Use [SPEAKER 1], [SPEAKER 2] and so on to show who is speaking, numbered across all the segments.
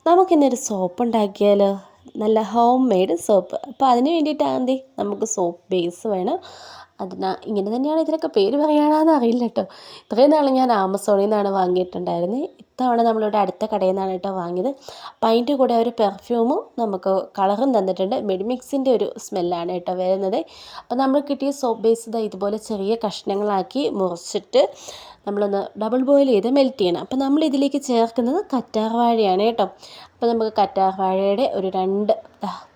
[SPEAKER 1] നമുക്കിന്നൊരു സോപ്പ് ഉണ്ടാക്കിയാലോ? നല്ല ഹോം മെയ്ഡ് സോപ്പ്. അപ്പോൾ അതിന് വേണ്ടിയിട്ടാണ് നമുക്ക് സോപ്പ് ബേസ് വേണം. ഇങ്ങനെ തന്നെയാണ് ഇതിനൊക്കെ പേര് പറയാനാന്ന് അറിയില്ല കേട്ടോ. ഇത്രയും നാൾ ഞാൻ ആമസോണിൽ നിന്നാണ് വാങ്ങിയിട്ടുണ്ടായിരുന്നത്. ഇത്തവണ നമ്മളിവിടെ അടുത്ത കടയിൽ നിന്നാണ് കേട്ടോ വാങ്ങിയത്. അപ്പം അതിൻ്റെ കൂടെ ഒരു പെർഫ്യൂമും നമുക്ക് കളറും തന്നിട്ടുണ്ട്. മെഡിമിക്സിൻ്റെ ഒരു സ്മെല്ലാണ് കേട്ടോ വരുന്നത്. അപ്പം നമ്മൾ കിട്ടിയ സോപ്പ് ബേസ് ഇതുപോലെ ചെറിയ കഷ്ണങ്ങളാക്കി മുറിച്ചിട്ട് നമ്മളൊന്ന് ഡബിൾ ബോയിൽ ചെയ്ത് മെൽറ്റ് ചെയ്യണം. അപ്പോൾ നമ്മൾ ഇതിലേക്ക് ചേർക്കുന്നത് കറ്റാർ വാഴയാണ് കേട്ടോ. അപ്പോൾ നമുക്ക് കറ്റാർ വാഴയുടെ ഒരു 2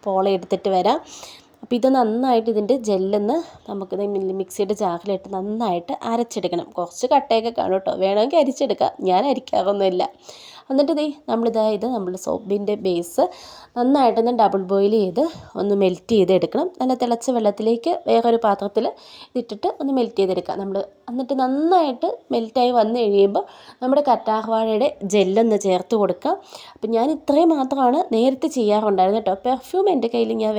[SPEAKER 1] പോള എടുത്തിട്ട് വരാം. അപ്പോൾ ഇത് നന്നായിട്ട് ഇതിൻ്റെ ജെല്ലൊന്ന് നമുക്കിത് മിക്സിയുടെ ജാറിലിട്ട് നന്നായിട്ട് അരച്ചെടുക്കണം. കുറച്ച് കട്ടയൊക്കെ കാണും കേട്ടോ, വേണമെങ്കിൽ അരിച്ചെടുക്കാം. ഞാൻ അരിക്കാറൊന്നുമില്ല. എന്നിട്ട് ഇത് നമ്മുടെ സോപ്പിൻ്റെ ബേസ് നന്നായിട്ടൊന്ന് ഡബിൾ ബോയിൽ ചെയ്ത് ഒന്ന് മെൽറ്റ് ചെയ്തെടുക്കണം. നല്ല തിളച്ച വെള്ളത്തിലേക്ക് വേറൊരു പാത്രത്തിൽ ഇതിട്ടിട്ട് ഒന്ന് മെൽറ്റ് ചെയ്തെടുക്കാം. എന്നിട്ട് നന്നായിട്ട് മെൽറ്റായി വന്നു കഴിയുമ്പോൾ നമ്മുടെ കറ്റാർ വാഴയുടെ ജെല്ലൊന്ന് ചേർത്ത് കൊടുക്കാം. അപ്പം ഞാൻ ഇത്രയും മാത്രമാണ് നേരത്തെ ചെയ്യാറുണ്ടായിരുന്നത് കേട്ടോ. പെർഫ്യൂം എൻ്റെ കയ്യിൽ ഞാൻ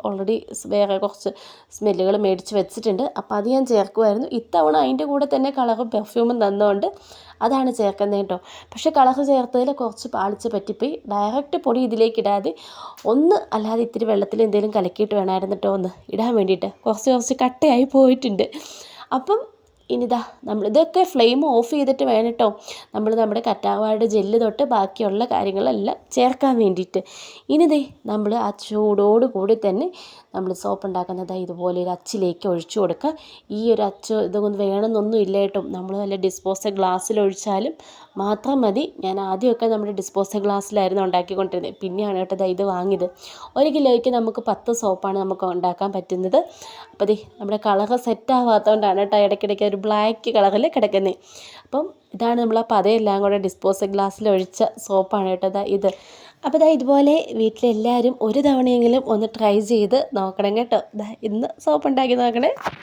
[SPEAKER 1] ഓൾറെഡി വേറെ കുറച്ച് സ്മെല്ലുകൾ മേടിച്ച് വെച്ചിട്ടുണ്ട്. അപ്പോൾ അത് ഞാൻ ചേർക്കുമായിരുന്നു. ഇത്തവണ അതിൻ്റെ കൂടെ തന്നെ കളറും പെർഫ്യൂമും തന്നുകൊണ്ട് അതാണ് ചേർക്കുന്നത് കേട്ടോ. പക്ഷേ കളർ ചേർത്തതിൽ കുറച്ച് പാളിച്ച് പറ്റിപ്പോയി. ഡയറക്റ്റ് പൊടി ഇതിലേക്ക് ഇടാതെ അല്ലാതെ ഇത്തിരി വെള്ളത്തിൽ എന്തെങ്കിലും കലക്കിയിട്ട് വേണമായിരുന്നു കേട്ടോ ഒന്ന് ഇടാൻ വേണ്ടിയിട്ട്. കുറച്ച് കട്ടയായി പോയിട്ടുണ്ട്. അപ്പം ഇതൊക്കെ ഫ്ലെയിം ഓഫ് ചെയ്തിട്ട് വേണം കേട്ടോ നമ്മുടെ കറ്റാർവാഴയുടെ ജെല്ല് തൊട്ട് ബാക്കിയുള്ള കാര്യങ്ങളെല്ലാം ചേർക്കാൻ വേണ്ടിയിട്ട്. നമ്മൾ ആ ചൂടോടുകൂടി തന്നെ നമ്മൾ സോപ്പ് ഉണ്ടാക്കുന്നത് ഇതുപോലെ ഒരു അച്ചിലേക്ക് ഒഴിച്ചു കൊടുക്കുക. ഈ ഒരു അച്ച് ഇതൊന്നും വേണമെന്നൊന്നും ഇല്ല കേട്ടോ. നമ്മൾ വല്ല ഡിസ്പോസൽ ഗ്ലാസ്സിൽ ഒഴിച്ചാലും മാത്രം മതി. ഞാൻ ആദ്യമൊക്കെ നമ്മുടെ ഡിസ്പോസൽ ഗ്ലാസ്സിലായിരുന്നു ഉണ്ടാക്കിക്കൊണ്ടിരുന്നത്. പിന്നെയാണ് കേട്ടോ ഇത് വാങ്ങിയത്. 1 കിലോയ്ക്ക് നമുക്ക് 10 സോപ്പാണ് നമുക്ക് ഉണ്ടാക്കാൻ പറ്റുന്നത്. അപ്പോൾ നമ്മുടെ കളർ സെറ്റ് ആവാത്തതുകൊണ്ടാണ് കേട്ടോ ഇടയ്ക്കിടയ്ക്ക് ഒരു ബ്ലാക്ക് കളറിൽ കിടക്കുന്നത്. അപ്പം ഇതാണ് നമ്മൾ ആ പതയെല്ലാം കൂടെ ഡിസ്പോസൽ ഗ്ലാസ്സിൽ ഒഴിച്ച സോപ്പാണ് കേട്ടോ ഇത്. അപ്പോൾ ഇതുപോലെ വീട്ടിലെല്ലാവരും ഒരു തവണയെങ്കിലും ഒന്ന് ട്രൈ ചെയ്ത് നോക്കണം കേട്ടോ. ഇന്ന് സോപ്പ് ഉണ്ടാക്കി നോക്കണേ.